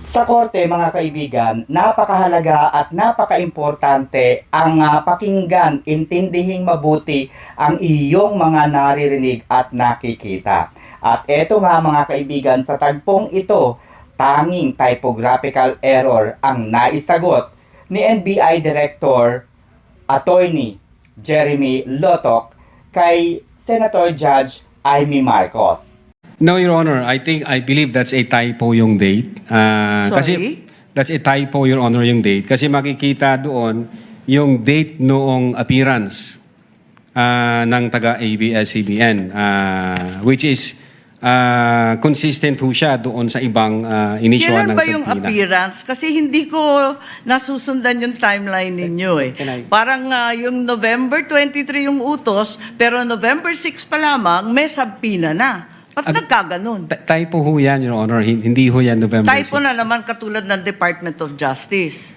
Sa korte mga kaibigan, napakahalaga at napakaimportante ang pakinggan, intindihing mabuti ang iyong mga naririnig at nakikita. At eto nga mga kaibigan, sa tagpong ito, tanging typographical error ang naisagot ni NBI Director Attorney Jeremy Lotok kay Senator Judge Amy Marcos. No, Your Honor. I believe that's a typo yung date. Kasi that's a typo, Your Honor, yung date. Kasi makikita doon yung date noong appearance ng taga-ABS-CBN, which is consistent ho siya doon sa ibang inisyuhan Kailan ng ba yung subpoena. appearance? Kasi hindi ko nasusundan yung timeline ninyo eh. Parang yung November 23 yung utos, pero November 6 pa lamang, may subpoena na. Ba't nagkaganon? Typo ho yan, Your Honor. Hindi ho yan November 6. Typo na naman katulad ng Department of Justice.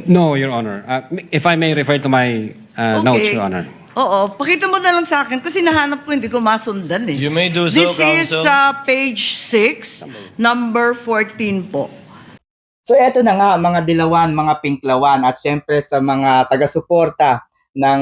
No, Your Honor. If I may refer to my notes, Your Honor. Oo, pakita mo na lang sa akin kasi nahanap ko hindi ko masundan eh. You may do so, This Counsel. is page 6, number 14 po. So eto na nga mga dilawan, mga pinklawan at syempre sa mga taga-suporta ng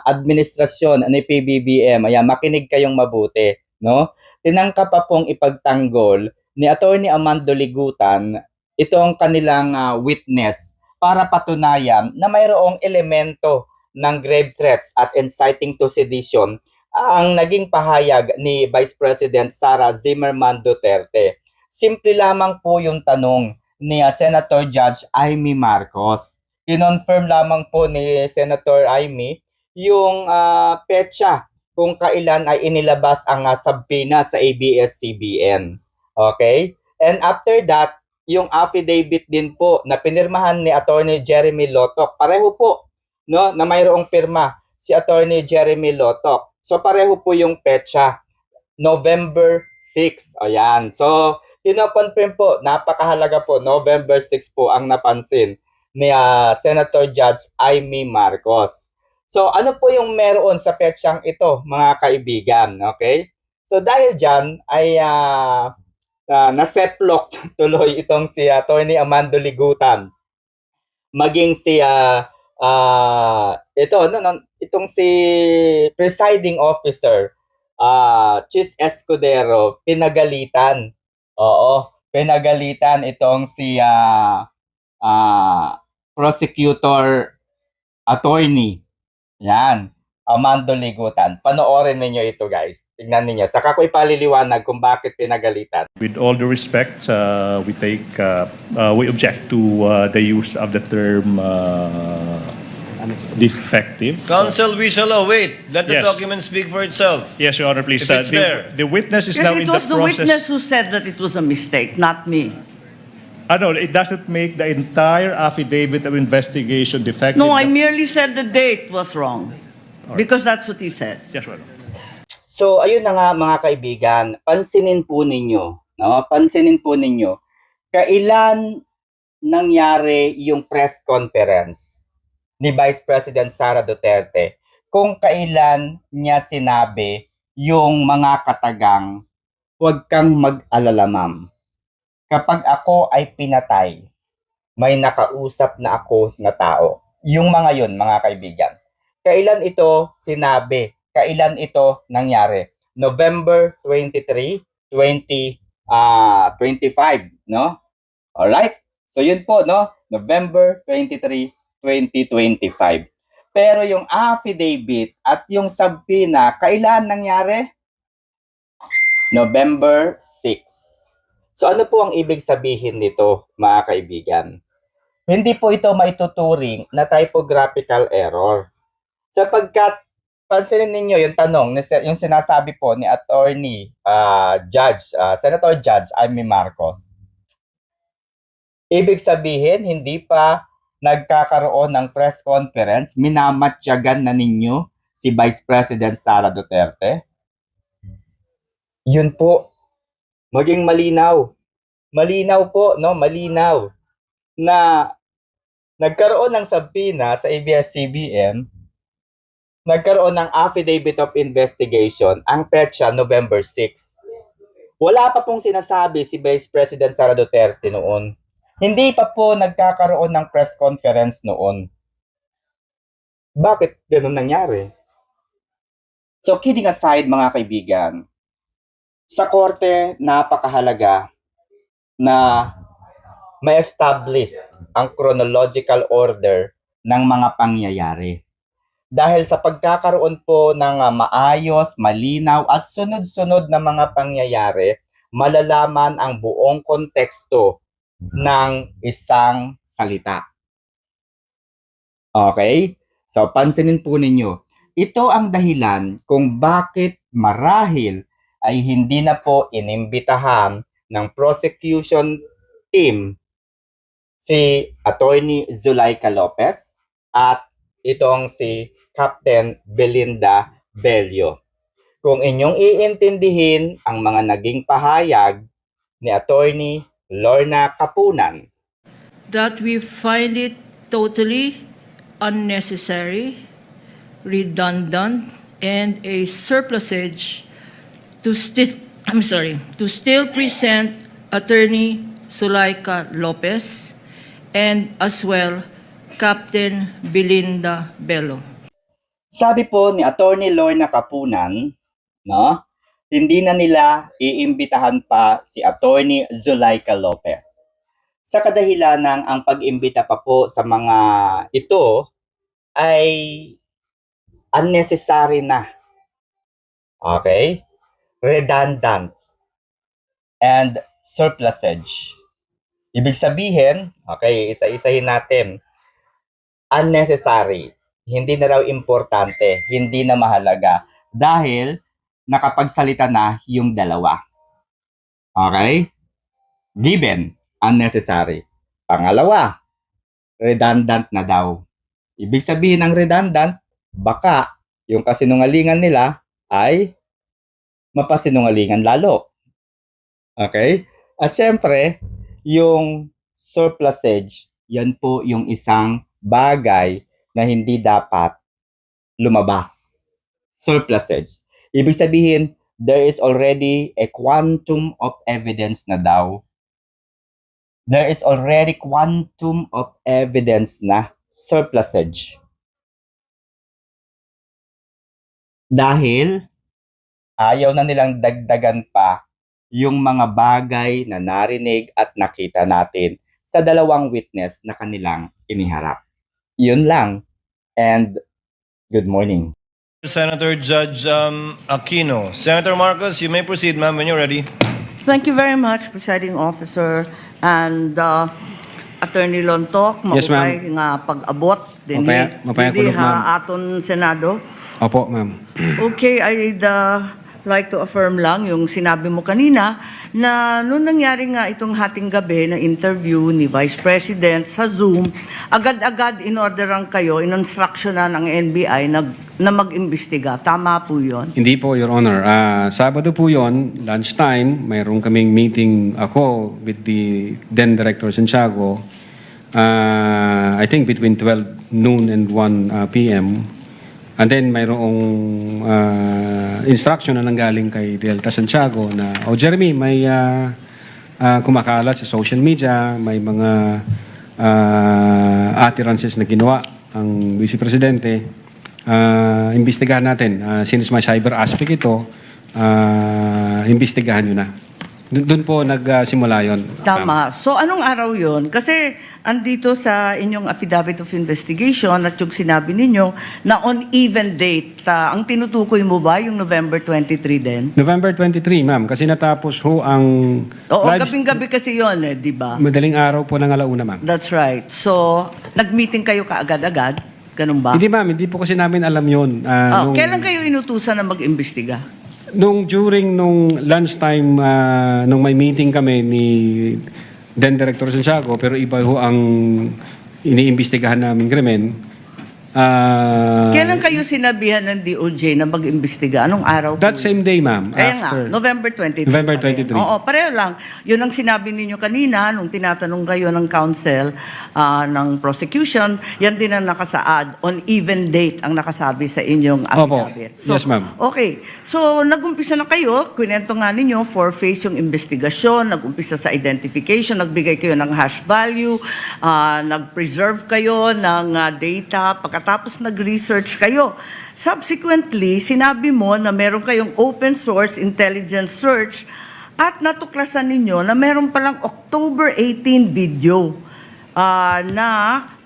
administrasyon ni PBBM, ayan, makinig kayong mabuti, no? Tinangka pa pong ipagtanggol ni Attorney Amando Ligutan itong kanilang witness para patunayan na mayroong elemento ng grave threats at inciting to sedition ang naging pahayag ni Vice President Sara Zimmerman Duterte. Simple lamang po yung tanong ni Senator Judge Amy Marcos. Kinonfirm lamang po ni Senator Amy yung petsa kung kailan ay inilabas ang subpoena sa ABS-CBN. Okay? And after that, yung affidavit din po na pinirmahan ni Attorney Jeremy Lotok, pareho po, no, na mayroong pirma si Attorney Jeremy Lotok. So pareho po yung petsa, November 6. Ayan. So kino-confirm po, napakahalaga po, November 6 po ang napansin ni Senator Judge Amy Marcos. So ano po yung meron sa petsang ito, mga kaibigan, okay? So dahil dyan ay naseplok tuloy itong si Attorney Amando Ligutan. Maging si itong si presiding officer Chis Escudero pinagalitan. Oo, pinagalitan itong si prosecutor attorney. Yan, Amando Ligutan. Panoorin niyo ito, guys. Tingnan niyo. Saka ko ipaliliwanag kung bakit pinagalitan. With all due respect, we object to the use of the term defective. Counsel, we shall await. Let the Yes. document speak for itself. Yes, Your Honor, please. If it's there. The witness is Yes, now it in the was the witness process. who said that it was a mistake, not me. No, it doesn't make the entire affidavit of investigation defective. No, I merely said the date was wrong. Because that's what he said. Yes, Your Honor. So, ayun na nga mga kaibigan, pansinin po ninyo, no? Pansinin po ninyo, kailan nangyari yung press conference ni Vice President Sara Duterte, kung kailan niya sinabi yung mga katagang, huwag kang mag-alala ma'am. Kapag ako ay pinatay, may nakausap na ako na tao. Yung mga yun, mga kaibigan. Kailan ito sinabi? Kailan ito nangyari? November 23, 2025, no? Alright? So yun po, no? November 23, 2025. Pero yung affidavit at yung subpoena, kailan nangyari? November 6. So ano po ang ibig sabihin nito, mga kaibigan? Hindi po ito maituturing na typographical error. Sapagkat, pansinin ninyo yung tanong, yung sinasabi po ni Attorney Senator Judge Amy Marcos. Ibig sabihin, hindi pa nagkakaroon ng press conference, minamatyagan na ninyo si Vice President Sara Duterte? Yun po, maging malinaw. Malinaw po, no? Malinaw na nagkaroon ng subpoena sa ABS-CBN, nagkaroon ng affidavit of investigation, ang petsa November 6. Wala pa pong sinasabi si Vice President Sara Duterte noon. Hindi pa po nagkakaroon ng press conference noon. Bakit ganun nangyari? So kidding aside mga kaibigan, sa korte napakahalaga na may establish ang chronological order ng mga pangyayari. Dahil sa pagkakaroon po ng maayos, malinaw at sunod-sunod na mga pangyayari, malalaman ang buong konteksto ng isang salita. Okay? So, pansinin po ninyo. Ito ang dahilan kung bakit marahil ay hindi na po inimbitahan ng prosecution team si Attorney Zulaika Lopez at itong si Captain Belinda Bello. Kung inyong iintindihin ang mga naging pahayag ni Attorney Lorna Kapunan, that we find it totally unnecessary, redundant, and a surplusage to still present Attorney Zulaika Lopez and as well Captain Belinda Bello. sabi po ni Attorney Lorna Kapunan, no, hindi na nila iimbitahan pa si Attorney Zulaika Lopez. Sa kadahilanang ang pag-imbita pa po sa mga ito ay unnecessary na. Okay? Redundant and surplusage. Ibig sabihin, okay, isa-isahin natin, unnecessary, hindi na raw importante, hindi na mahalaga dahil nakapagsalita na yung dalawa. Okay? Given, unnecessary. Pangalawa, redundant na daw. Ibig sabihin ng redundant, baka yung kasinungalingan nila ay mapasinungalingan lalo. Okay? At syempre, yung surplusage, yan po yung isang bagay na hindi dapat lumabas. Surplusage. Ibig sabihin, there is already a quantum of evidence na daw. There is already quantum of evidence na surplusage. Dahil ayaw na nilang dagdagan pa yung mga bagay na narinig at nakita natin sa dalawang witness na kanilang iniharap. Yun lang. And good morning. Senator Judge Aquino. Senator Marcos, you may proceed, ma'am, when you're ready. Thank you very much, Presiding Officer. And Attorney Lontok, Yes, ma'am. maupay nga pag-abot din Mapaya kulog, ma'am. aton Senado. Opo, ma'am. Okay, I'd like to affirm lang yung sinabi mo kanina na noong nangyari nga itong hating gabi na interview ni Vice President sa Zoom, agad-agad inorderan kayo, inonstructionan ng NBI na mag-imbestiga. Tama po yun? Hindi po, Your Honor. Sabado po yon, lunchtime, mayroon kaming meeting ako with the then Director Santiago. I think between 12 noon and 1 p.m. And then mayroong instruction na nanggaling kay Delta Santiago na, Jeremy, may kumakalat sa social media, may mga utterances na ginawa ang Vice Presidente. Imbestigahan natin. Since may cyber aspect ito, imbestigahan nyo na. Doon po nagsimula yon. Tama. So anong araw yon? Kasi andito sa inyong affidavit of investigation at yung sinabi ninyo na on even date, ang tinutukoy mo ba yung November 23 din? November 23, ma'am. Kasi natapos ho ang... Oo, live- gabing-gabi kasi yon di ba? Madaling araw po ng alauna, ma'am. That's right. So, nag-meeting kayo kaagad-agad? Ganun ba? Hindi, ma'am. Hindi po kasi namin alam yun. Kailan kayo inutusan na mag-imbestiga? During lunchtime, nung may meeting kami ni then Director Santiago, pero iba ho ang iniimbestigahan namin krimen, Kailan kayo sinabihan ng DOJ na mag-imbestiga? Anong araw? That po same day, ma'am. Kaya nga, after- November 23. November pa rin. 23. Oo, pareho lang. Yun ang sinabi ninyo kanina nung tinatanong kayo ng counsel ng prosecution. Yan din ang nakasaad. On even date ang nakasabi sa inyong Opo. affidavit. Yes, ma'am. Okay. So, nag-umpisa na kayo. Kwento nga ninyo, four-phase yung investigasyon. Nag-umpisa sa identification. Nagbigay kayo ng hash value. Nag-preserve kayo ng data. Pagkatapos nag-research kayo. Subsequently, sinabi mo na meron kayong open source intelligence search at natuklasan ninyo na meron palang October 18 video na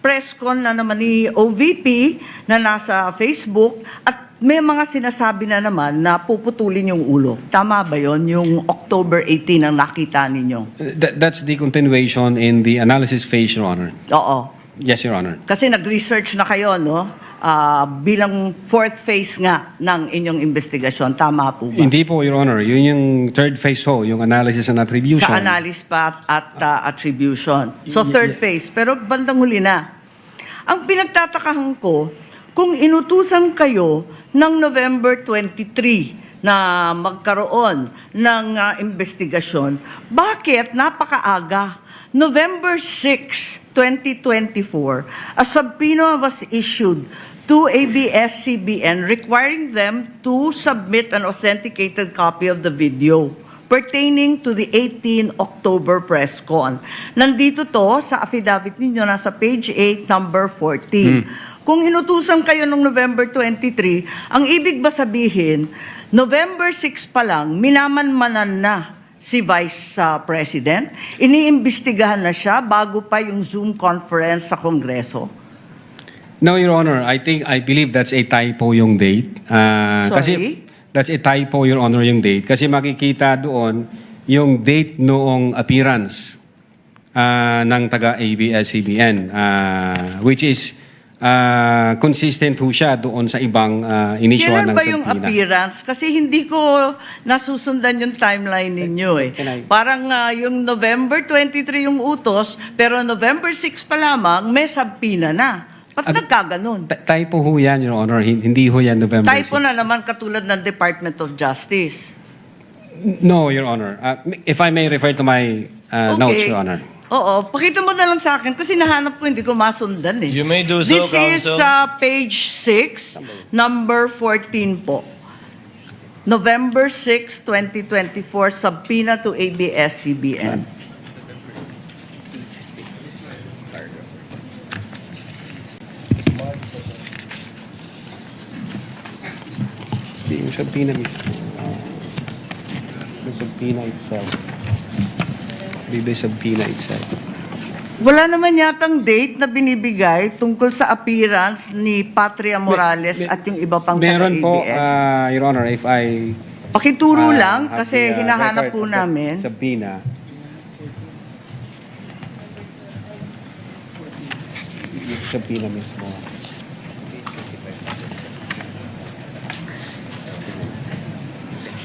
press con na naman ni OVP na nasa Facebook at may mga sinasabi na naman na puputulin yung ulo. Tama ba yon yung October 18 ang nakita ninyo? That's the continuation in the analysis phase, Your Honor. Oo. Yes, Your Honor. Kasi nag-research na kayo, no? Bilang fourth phase nga ng inyong investigasyon. Tama po ba? Hindi po, Your Honor. Yun yung third phase ho, yung analysis and attribution. Sa analysis pa at attribution. So third phase. Pero bandang huli na. Ang pinagtatakahan ko, kung inutusan kayo ng November 23 na magkaroon ng investigasyon, bakit napakaaga? November 6, 2024, a subpoena was issued to ABS-CBN requiring them to submit an authenticated copy of the video pertaining to the 18 October press con. Nandito to sa affidavit ninyo, nasa page 8, number 14. Kung inutusan kayo noong November 23, ang ibig ba sabihin, November 6 pa lang, minamanmanan na si Vice President? Iniimbestigahan na siya bago pa yung Zoom conference sa Kongreso? No, Your Honor. I believe that's a typo yung date. Kasi that's a typo, Your Honor, yung date. Kasi makikita doon yung date noong appearance ng taga-ABS-CBN, which is consistent ho siya doon sa ibang initial Kailan ng ba yung subpoena. appearance? Kasi hindi ko nasusundan yung timeline ninyo eh. Parang yung November 23 yung utos, pero November 6 pa lamang, may subpoena na. Ba't nagkaganon? Typo ho yan, Your Honor. Hindi ho yan November 6. Typo na naman katulad ng Department of Justice. No, Your Honor. If I may refer to my notes, Your Honor. Oo, pakita mo na lang sa akin kasi nahanap ko, hindi ko masundan eh. You may do so, This is Counsel. page 6, number 14 po. November 6, 2024, subpoena to ABS-CBN. Yung subpoena mismo. The subpoena itself. The subpoena itself. Wala naman yatang date na binibigay tungkol sa appearance ni Patria Morales at yung iba pang Meron po, taga-ABS. Your Honor, if I Pakituro lang have kasi the, hinahanap record po of the namin. subpoena. Yung subpoena mismo.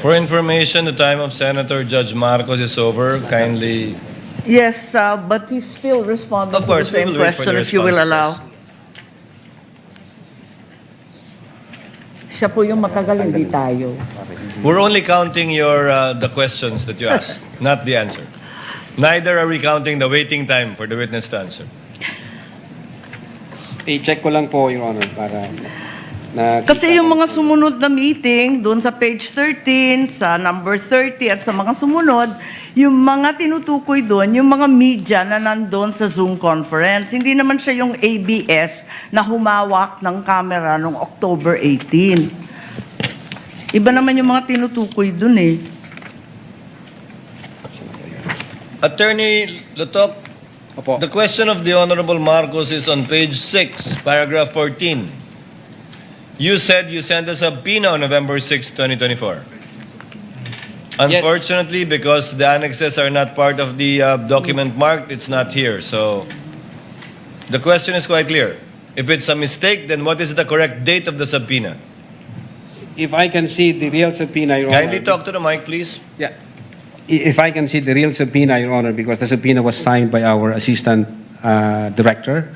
For information, the time of Senator Judge Marcos is over. Kindly, Yes, but he's still responding of to course, the we same will wait for question the if you will response. allow. Siya po yung matagal, hindi tayo. We're only counting your the questions that you ask, not the answer. Neither are we counting the waiting time for the witness to answer. I-check ko lang po, Your Honor, para Kasi yung mga sumunod na meeting, doon sa page 13, sa number 30, at sa mga sumunod, yung mga tinutukoy doon, yung mga media na nandun sa Zoom conference. Hindi naman siya yung ABS na humawak ng camera noong October 18. Iba naman yung mga tinutukoy doon eh. Attorney Lutok, Opo. the question of the Honorable Marcos is on page 6, paragraph 14. You said you sent a subpoena on November 6, 2024. Unfortunately, because the annexes are not part of the document marked, it's not here. So the question is quite clear. If it's a mistake, then what is the correct date of the subpoena? If I can see the real subpoena, Your Honor. Kindly talk to the mic, please. Yeah. If I can see the real subpoena, Your Honor, because the subpoena was signed by our assistant director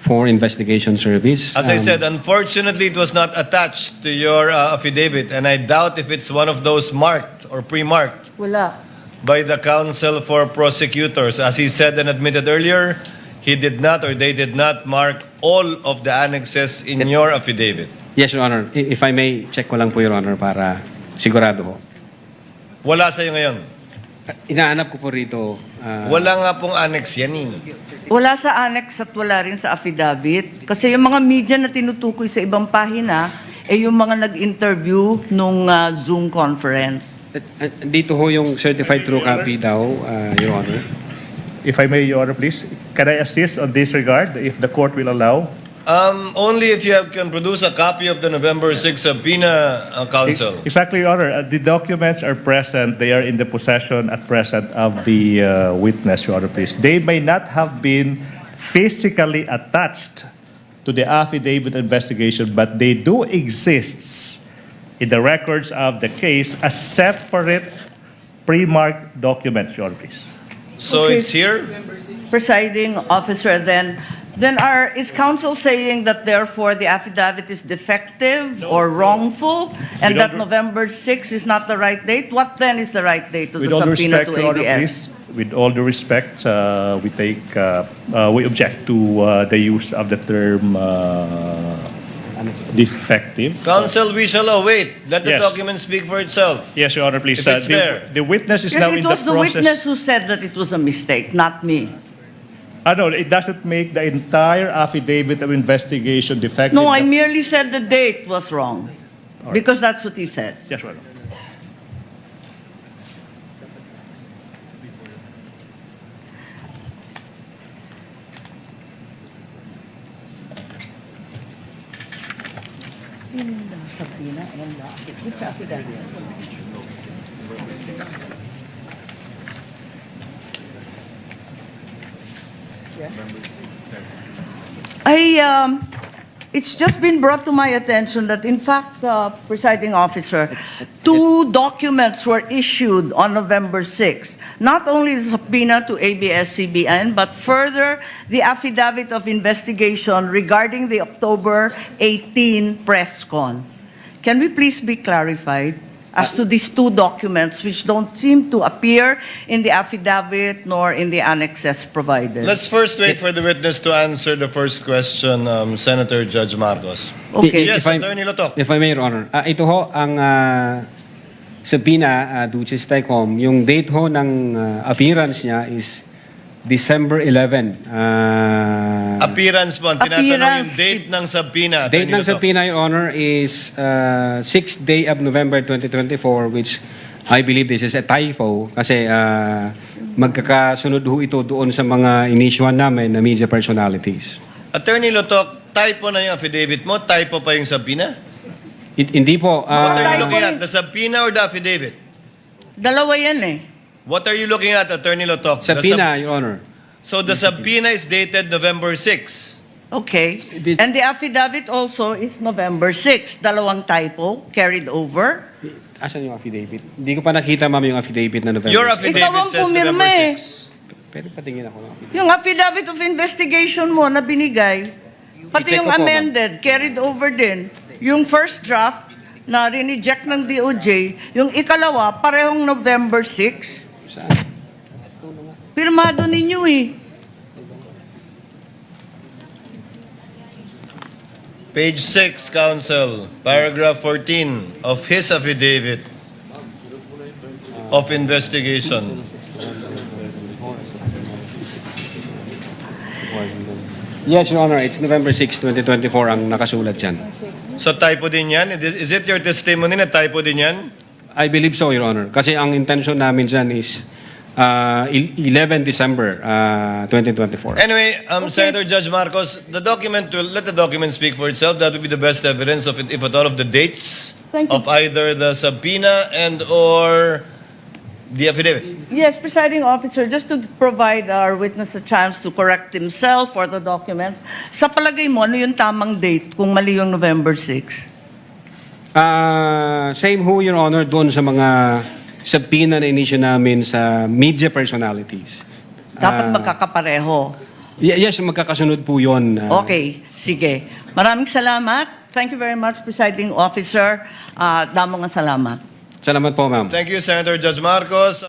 for investigation service. As I said, unfortunately, it was not attached to your affidavit, and I doubt if it's one of those marked or pre-marked Wala. by the counsel for prosecutors. As he said and admitted earlier, he did not or they did not mark all of the annexes in your affidavit. Yes, Your Honor. If I may, check ko lang po, Your Honor, para sigurado ho. Wala sa'yo ngayon. Inaanap ko po rito. Wala nga pong annex yan eh. Wala sa annex at wala rin sa affidavit. Kasi yung mga media na tinutukoy sa ibang pahina, yung mga nag-interview nung Zoom conference. Dito ho yung certified true copy daw, Your Honor. If I may, Your Honor, please, can I assist on this regard, if the court will allow? Only if you can produce a copy of the November 6 subpoena, counsel. Exactly, Your Honor. The documents are present. They are in the possession at present of the witness, Your Honor, please. They may not have been physically attached to the affidavit investigation, but they do exist in the records of the case as separate pre-marked documents, Your Honor, please. So Okay. it's here? Presiding officer, then is counsel saying that therefore the affidavit is defective or wrongful, and We that don't- November 6 is not the right date? What then is the right date to With the all due subpoena respect, to Your Honor, ABS? please, with all due respect, we object to the use of the term defective. Counsel, we shall await. Let the Yes. document speak for itself. Yes, Your Honor, please. If it's there. The witness is Yes, now it in the was the witness process. who said that it was a mistake, not me. No, it doesn't make the entire affidavit of investigation defective. No, I merely said the date was wrong, because that's what he said. Yes, Your Honor. It's just been brought to my attention that, in fact, presiding officer, two documents were issued on November 6. Not only the subpoena to ABS-CBN, but further the affidavit of investigation regarding the October 18 press con. Can we please be clarified as to these two documents which don't seem to appear in the affidavit nor in the annexes provided? Let's first wait for the witness to answer the first question, Senator Judge Marcos. Okay. Yes, If I- Attorney Lotok. If I may, Your Honor. Ito ho, ang subpoena, Duces Tecom, yung date ho ng appearance niya is December 11. Appearance po. Ang tinatanong yung Appearance. date ng subpoena. Date Attorney ng Lotok. subpoena, Your Honor, is 6th day of November 2024, which I believe this is a typo kasi magkakasunod ho ito doon sa mga inisyuhan namin na media personalities. Attorney Lotok, typo na yung affidavit mo? Typo pa yung subpoena? Hindi po. What are you typo looking yun. at? The subpoena or the affidavit? Dalawa yan eh. What are you looking at, Attorney Lotok? The subpoena, Your Honor. So the subpoena is dated November 6. Okay. This- And the affidavit also is November 6. Dalawang typo carried over. Asan yung affidavit? Hindi ko pa nakita, ma'am, yung affidavit na November. Your 6. Ikaw affidavit ang says pumirma November eh. 6. Pwede patingin ako ng affidavit. Yung affidavit of investigation mo na binigay, pati I-check yung ko po, ma'am. amended, carried over din. Yung first draft na rineject ng DOJ, yung ikalawa, parehong November 6. Saan? Pirmado ninyo eh. Page 6, Counsel, paragraph 14 of his affidavit of investigation. Yes, Your Honor. It's November 6, 2024 ang nakasulat dyan. So typo din yan? Is it your testimony na typo din yan? I believe so, Your Honor. Kasi ang intention namin dyan is 11 December 2024. Anyway, Senator Judge Marcos, let the document speak for itself. That would be the best evidence of it, if at all, of the dates Thank you. of either the subpoena and or the affidavit. Yes, presiding officer, just to provide our witness a chance to correct himself or the documents, sa palagay mo, ano yung tamang date kung mali yung November 6? Same ho, Your Honor, doon sa mga subpoena na inisyu namin sa media personalities. Dapat magkakapareho. Yes, magkakasunod po yun. Okay, sige. Maraming salamat. Thank you very much, Presiding Officer. Damo nga salamat. Salamat po, ma'am. Thank you, Senator Judge Marcos.